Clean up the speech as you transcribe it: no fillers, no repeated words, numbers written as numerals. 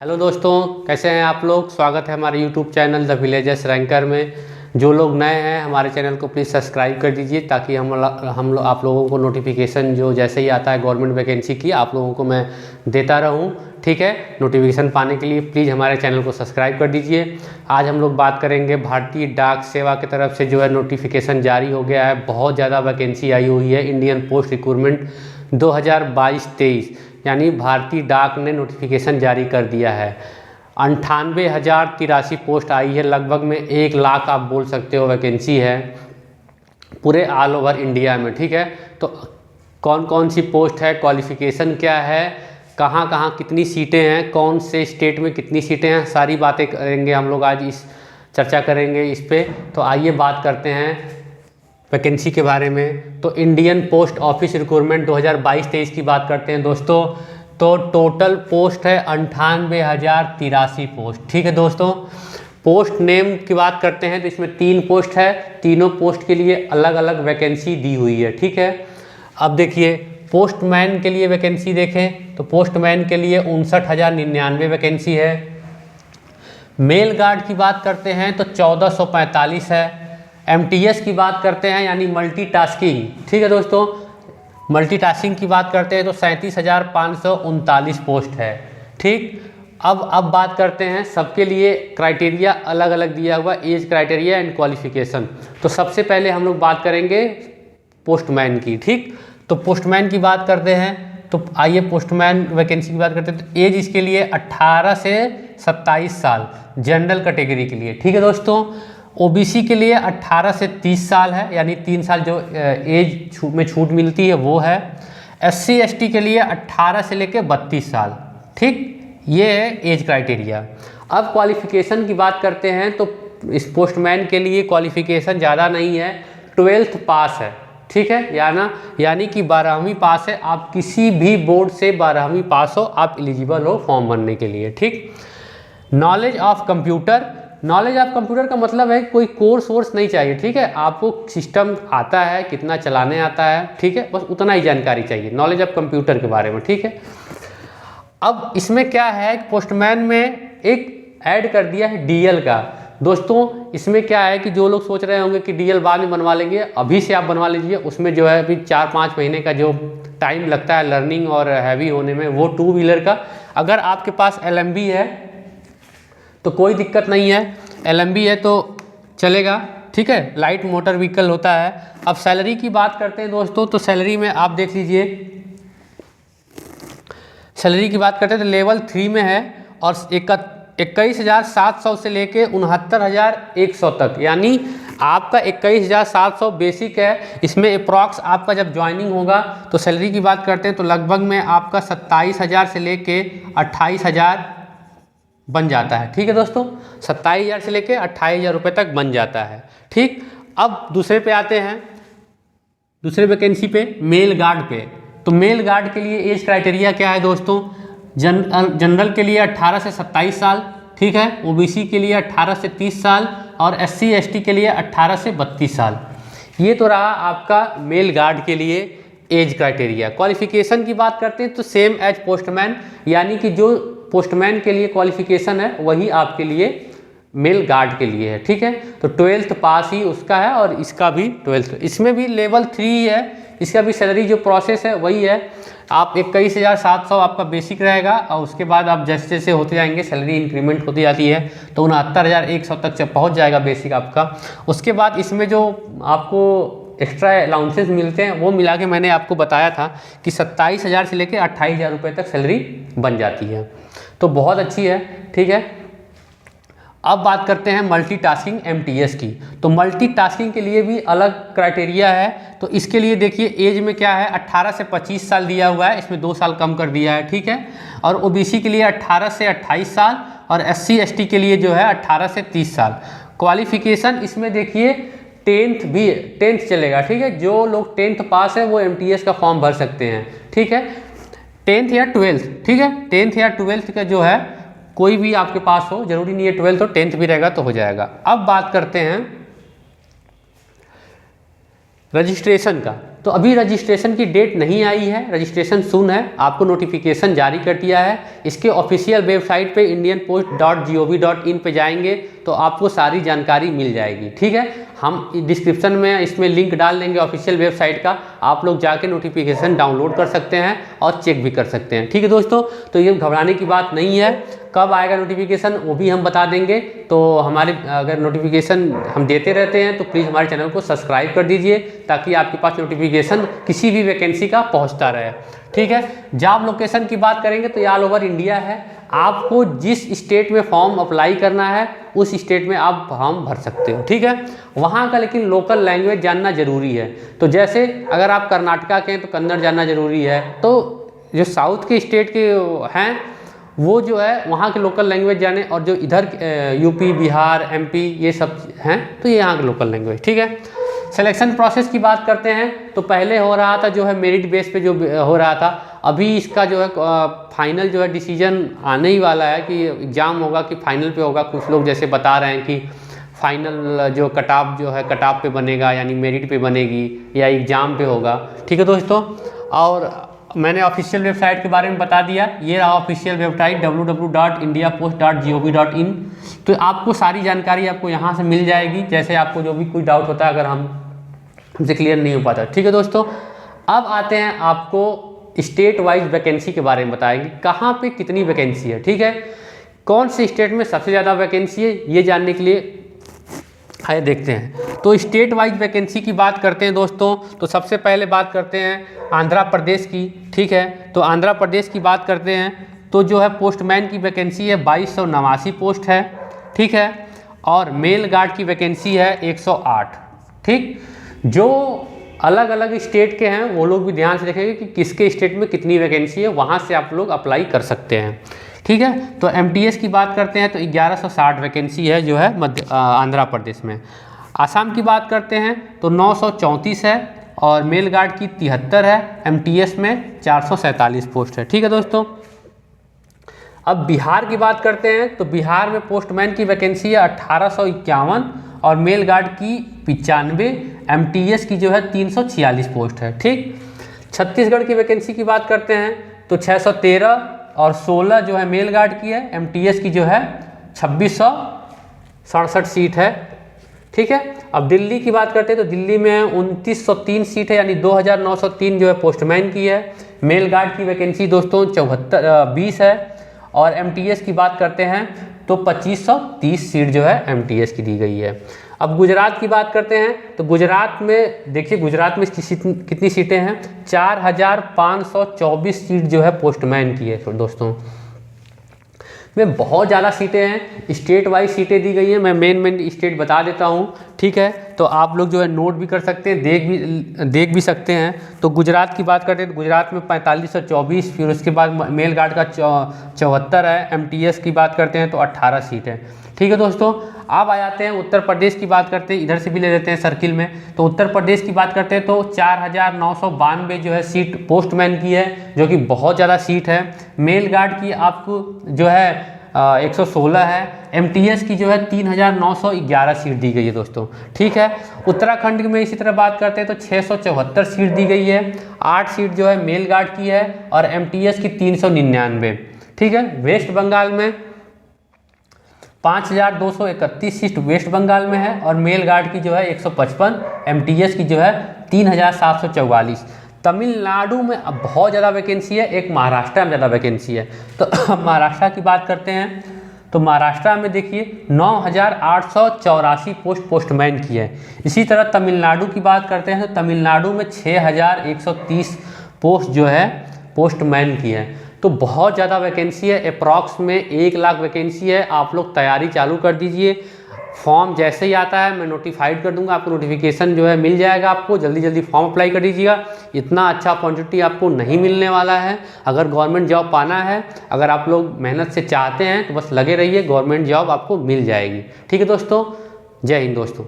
Hello दोस्तों, कैसे हैं आप लोग। स्वागत है हमारे YouTube channel the villagers ranker में। जो लोग नए हैं हमारे चैनल को प्लीज़ सब्सक्राइब कर दीजिए ताकि आप लोगों को नोटिफिकेशन जो जैसे ही आता है गवर्नमेंट वैकेंसी की आप लोगों को मैं देता रहूं। ठीक है, नोटिफिकेशन पाने के लिए प्लीज़ हमारे चैनल को सब्सक्राइब कर दीजिए। आज हम लोग बात करेंगे भारतीय डाक सेवा की तरफ से जो है नोटिफिकेशन जारी हो गया है। बहुत ज़्यादा वैकेंसी आई हुई है। इंडियन पोस्ट रिक्रूटमेंट 2022-23 यानी भारतीय डाक ने नोटिफिकेशन जारी कर दिया है। 98,083 पोस्ट आई है। लगभग में 1 लाख आप बोल सकते हो वैकेंसी है पूरे ऑल ओवर इंडिया में। ठीक है, तो कौन कौन सी पोस्ट है, क्वालिफिकेशन क्या है, कहाँ कहाँ कितनी सीटें हैं, कौन से स्टेट में कितनी सीटें हैं, सारी बातें करेंगे हम लोग आज। इस चर्चा करेंगे इस पे। तो आइए बात करते हैं वैकेंसी के बारे में। तो इंडियन पोस्ट ऑफिस रिक्रूटमेंट 2022-23 की बात करते हैं दोस्तों। तो टोटल पोस्ट है 98,083 पोस्ट। ठीक है दोस्तों, पोस्ट नेम की बात करते हैं तो इसमें 3 पोस्ट है। तीनों पोस्ट के लिए अलग अलग वैकेंसी दी हुई है। ठीक है, अब देखिए पोस्टमैन के लिए वैकेंसी देखें तो पोस्टमैन के लिए 59,099 वैकेंसी है। मेल गार्ड की बात करते हैं तो 1445 है। MTS की बात करते हैं यानी मल्टीटास्किंग। ठीक है दोस्तों, मल्टीटास्किंग की बात करते हैं तो 37,539 पोस्ट है। ठीक, अब बात करते हैं सबके लिए क्राइटेरिया अलग अलग दिया हुआ, एज क्राइटेरिया एंड क्वालिफिकेशन। तो सबसे पहले हम लोग बात करेंगे पोस्टमैन की। ठीक, तो पोस्टमैन की बात करते हैं तो आइए पोस्टमैन वैकेंसी की बात करते हैं। तो एज इसके लिए 18 से 27 साल जनरल कैटेगरी के लिए। ठीक है दोस्तों, OBC के लिए 18 से 30 साल है, यानी 3 साल जो एज में छूट मिलती है वो है। SC ST के लिए 18 से लेकर 32 साल। ठीक, ये है एज क्राइटेरिया। अब क्वालिफिकेशन की बात करते हैं तो इस पोस्टमैन के लिए क्वालिफिकेशन ज़्यादा नहीं है, 12th पास है। ठीक है, यानी कि 12वीं पास है। आप किसी भी बोर्ड से 12वीं पास हो, आप एलिजिबल हो फॉर्म भरने के लिए। ठीक, knowledge of computer. Knowledge of computer का मतलब है कोई कोर्स वोर्स नहीं चाहिए। ठीक है, आपको सिस्टम आता है, कितना चलाने आता है, ठीक है, बस उतना ही जानकारी चाहिए नॉलेज ऑफ कंप्यूटर के बारे में। ठीक है, अब इसमें क्या है, पोस्टमैन में एक ऐड कर दिया है DL का। दोस्तों इसमें क्या है कि जो लोग सोच रहे होंगे कि DL बाद में बनवा लेंगे, अभी से आप बनवा लीजिए। उसमें जो है अभी 4-5 महीने का जो टाइम लगता है लर्निंग और हैवी होने में, वो 2 व्हीलर का। अगर आपके पास LMB है तो कोई दिक्कत नहीं है, LMB है तो चलेगा। ठीक है, लाइट मोटर व्हीकल होता है। अब सैलरी की बात करते हैं दोस्तों, तो सैलरी में आप देख लीजिए, सैलरी की बात करते हैं तो लेवल 3 में है और 21,700 से लेके 69,100 तक, यानी आपका 21,700 बेसिक है। इसमें अप्रॉक्स आपका जब ज्वाइनिंग होगा तो सैलरी की बात करते हैं तो लगभग में आपका 27,000 से लेके 28,000 बन जाता है। ठीक है दोस्तों, 27,000 से लेके 28,000 रुपये तक बन जाता है। ठीक, अब दूसरे पे आते हैं, दूसरे वैकेंसी पे मेल गार्ड पे। तो मेल गार्ड के लिए एज क्राइटेरिया क्या है दोस्तों, जनरल के लिए 18 से 27 साल। ठीक है, OBC के लिए 18 से 30 साल और SC ST के लिए 18 से 32 साल। ये तो रहा आपका मेल गार्ड के लिए एज क्राइटेरिया। क्वालिफिकेशन की बात करते हैं तो सेम एज पोस्टमैन, यानी कि जो पोस्टमैन के लिए क्वालिफिकेशन है वही आपके लिए मेल गार्ड के लिए है। ठीक है, तो 12th पास ही उसका है और इसका भी 12th। इसमें भी लेवल 3 है, इसका भी सैलरी जो प्रोसेस है वही है। आप 21,700 आपका बेसिक रहेगा और उसके बाद आप जैसे जैसे होते जाएंगे सैलरी इंक्रीमेंट होती जाती है तो 69,100 तक पहुंच जाएगा बेसिक आपका। उसके बाद इसमें जो आपको एक्स्ट्रा अलाउंसेस मिलते हैं वो मिला के मैंने आपको बताया था कि 27,000 से लेकर 28,000 रुपये तक सैलरी बन जाती है, तो बहुत अच्छी है। ठीक है, अब बात करते हैं मल्टीटास्किंग MTS की। तो मल्टीटास्किंग के लिए भी अलग क्राइटेरिया है। तो इसके लिए देखिए एज में क्या है, 18 से 25 साल दिया हुआ है, इसमें 2 साल कम कर दिया है। ठीक है, और OBC के लिए 18 से 28 साल और SC ST के लिए जो है 18 से 30 साल। क्वालिफिकेशन इसमें देखिए 10th चलेगा। ठीक है, जो लोग 10th पास है वो MTS का फॉर्म भर सकते हैं। ठीक है, 10th या 12th। ठीक है, 10th या 12th का जो है कोई भी आपके पास हो, जरूरी नहीं है 12th हो, 10th भी रहेगा तो हो जाएगा। अब बात करते हैं रजिस्ट्रेशन का, तो अभी रजिस्ट्रेशन की डेट नहीं आई है, रजिस्ट्रेशन सून है, आपको नोटिफिकेशन जारी कर दिया है। इसके ऑफिशियल वेबसाइट पे indianpost.gov.in पे जाएंगे तो आपको सारी जानकारी मिल जाएगी, ठीक है। हम डिस्क्रिप्शन में इसमें लिंक डाल देंगे ऑफिशियल वेबसाइट का, आप लोग जाके नोटिफिकेशन डाउनलोड कर सकते हैं और चेक भी कर सकते हैं, ठीक है दोस्तों। तो ये घबराने की बात नहीं है, कब आएगा नोटिफिकेशन वो भी हम बता देंगे। तो हमारे अगर नोटिफिकेशन हम देते रहते हैं तो प्लीज़ हमारे चैनल को सब्सक्राइब कर दीजिए ताकि आपके पास नोटिफिकेशन किसी भी वैकेंसी का पहुंचता रहे, ठीक है। जॉब लोकेशन की बात करेंगे तो ये ऑल ओवर इंडिया है, आपको जिस स्टेट में फॉर्म अप्लाई करना है उस स्टेट में आप फॉर्म भर सकते हो, ठीक है। वहाँ का लेकिन लोकल लैंग्वेज जानना ज़रूरी है। तो जैसे अगर आप कर्नाटका के हैं तो कन्नड़ जानना ज़रूरी है। तो जो साउथ के स्टेट के हैं वो जो है वहाँ के लोकल लैंग्वेज जाने, और जो इधर यूपी, बिहार, एमपी ये सब हैं तो ये यहाँ के लोकल लैंग्वेज, ठीक है। सिलेक्शन प्रोसेस की बात करते हैं तो पहले हो रहा था जो है मेरिट बेस पे जो हो रहा था, अभी इसका जो है फाइनल जो है डिसीजन आने ही वाला है कि एग्ज़ाम होगा कि फाइनल पे होगा। कुछ लोग जैसे बता रहे हैं कि फाइनल जो कट ऑफ जो है कट ऑफ पे बनेगा, यानी मेरिट पे बनेगी या एग्ज़ाम पे होगा, ठीक है दोस्तों। और मैंने ऑफिशियल वेबसाइट के बारे में बता दिया, ये रहा ऑफिशियल वेबसाइट www.indiapost.gov.in। तो आपको सारी जानकारी आपको यहाँ से मिल जाएगी, जैसे आपको जो भी कोई डाउट होता है अगर हमसे क्लियर नहीं हो पाता, ठीक है दोस्तों। अब आते हैं आपको स्टेट वाइज वैकेंसी के बारे में बताएंगे, कहाँ पे कितनी वैकेंसी है, ठीक है। कौन से स्टेट में सबसे ज़्यादा वैकेंसी है ये जानने के लिए आइए देखते हैं। तो स्टेट वाइज वैकेंसी की बात करते हैं दोस्तों, तो सबसे पहले बात करते हैं आंध्र प्रदेश की, ठीक है। तो आंध्र प्रदेश की बात करते हैं तो जो है पोस्टमैन की वैकेंसी है 2289 पोस्ट है, ठीक है। और मेल गार्ड की वैकेंसी है 108, ठीक। जो अलग अलग स्टेट के हैं वो लोग भी ध्यान से देखेंगे कि किसके स्टेट में कितनी वैकेंसी है, वहाँ से आप लोग अप्लाई कर सकते हैं, ठीक है। तो एमटीएस की बात करते हैं तो 1160 वैकेंसी है जो है आंध्र प्रदेश में। आसाम की बात करते हैं तो 934 है और मेल गार्ड की 73 है, एमटीएस में 447 पोस्ट है, ठीक है दोस्तों। अब बिहार की बात करते हैं तो बिहार में पोस्टमैन की वैकेंसी है 1851 और मेल गार्ड की 95, एमटीएस की जो है 346 पोस्ट है, ठीक। छत्तीसगढ़ की वैकेंसी की बात करते हैं तो 613 और 16 जो है मेल गार्ड की है, एमटीएस की जो है 2667 सीट है, ठीक है। अब दिल्ली की बात करते हैं तो दिल्ली में 2903 सीट है, यानी 2903 जो है पोस्टमैन की है। मेल गार्ड की वैकेंसी दोस्तों 20 है और एमटीएस की बात करते हैं तो 2530 सीट जो है एमटीएस की दी गई है। अब गुजरात की बात करते हैं तो गुजरात में देखिए गुजरात में कितनी सीटें हैं, 4524 सीट जो है पोस्टमैन की है दोस्तों। में बहुत ज़्यादा सीटें हैं, स्टेट वाइज सीटें दी गई हैं, मैं मेन स्टेट बता देता हूँ, ठीक है। तो आप लोग जो है नोट भी कर सकते हैं, देख भी सकते हैं। तो गुजरात की बात करते हैं तो गुजरात में 4524, फिर उसके बाद मेल गार्ड का 74 है, एमटीएस की बात करते हैं तो 18 सीट है, ठीक है दोस्तों। अब आ जाते हैं उत्तर प्रदेश की बात करते हैं, इधर से भी ले लेते हैं सर्किल में। तो उत्तर प्रदेश की बात करते हैं तो 4992 जो है सीट पोस्टमैन की है, जो कि बहुत ज़्यादा सीट है। मेल गार्ड की आपको जो है 116 है, एमटीएस की जो है 3911 सीट दी गई है दोस्तों, ठीक है। उत्तराखंड में इसी तरह बात करते हैं तो 674 सीट दी गई है, 8 सीट जो है मेल गार्ड की है और एमटीएस की 399, ठीक है। वेस्ट बंगाल में 5231 सीट वेस्ट बंगाल में है और मेल गार्ड की जो है 155, एमटीएस की जो है 3744। तमिलनाडु में अब बहुत ज़्यादा वैकेंसी है, एक महाराष्ट्र में ज़्यादा वैकेंसी है। तो महाराष्ट्र की बात करते हैं तो महाराष्ट्र में देखिए 9884 पोस्टमैन की है। इसी तरह तमिलनाडु की बात करते हैं तो तमिलनाडु में 6130 पोस्ट जो है पोस्टमैन की है। तो बहुत ज़्यादा वैकेंसी है, अप्रॉक्स में 1 लाख वैकेंसी है। आप लोग तैयारी चालू कर दीजिए, फॉर्म जैसे ही आता है मैं नोटिफाइड कर दूंगा, आपको नोटिफिकेशन जो है मिल जाएगा। आपको जल्दी फॉर्म अप्लाई कर दीजिएगा, इतना अच्छा अपॉर्चुनिटी आपको नहीं मिलने वाला है। अगर गवर्नमेंट जॉब पाना है, अगर आप लोग मेहनत से चाहते हैं तो बस लगे रहिए, गवर्नमेंट जॉब आपको मिल जाएगी, ठीक है दोस्तों। जय हिंद दोस्तों।